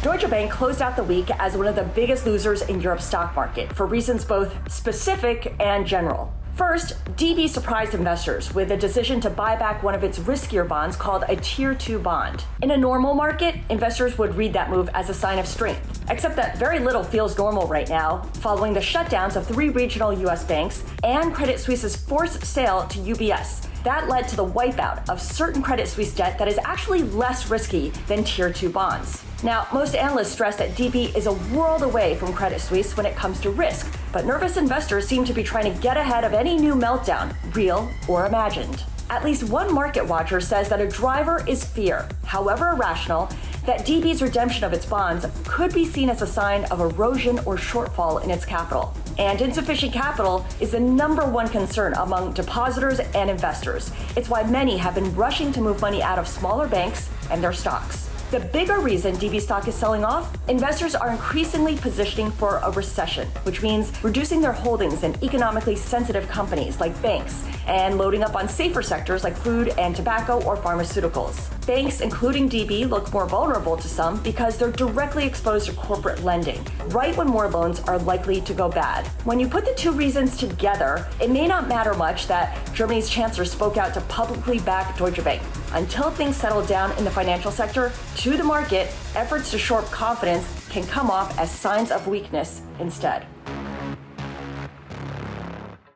Deutsche Bank closed out the week as one of the biggest losers in Europe's stock market for reasons both specific and general. First, DB surprised investors with a decision to buy back one of its riskier bonds called a Tier 2 bond. In a normal market, investors would read that move as a sign of strength, except that very little feels normal right now following the shutdowns of 3 regional U.S. banks and Credit Suisse's forced sale to UBS. That led to the wipeout of certain Credit Suisse debt that is actually less risky than Tier 2 bonds. Now, most analysts stress that DB is a world away from Credit Suisse when it comes to risk, but nervous investors seem to be trying to get ahead of any new meltdown, real or imagined. At least one market watcher says that a driver is fear, however irrational, that DB's redemption of its bonds could be seen as a sign of erosion or shortfall in its capital. And insufficient capital is the number one concern among depositors and investors. It's why many have been rushing to move money out of smaller banks and their stocks. The bigger reason DB stock is selling off, investors are increasingly positioning for a recession, which means reducing their holdings in economically sensitive companies like banks and loading up on safer sectors like food and tobacco or pharmaceuticals. Banks, including DB, look more vulnerable to some because they're directly exposed to corporate lending, right when more loans are likely to go bad. When you put the two reasons together, it may not matter much that Germany's chancellor spoke out to publicly back Deutsche Bank. Until things settle down in the financial sector, to the market, efforts to shore up confidence can come off as signs of weakness instead.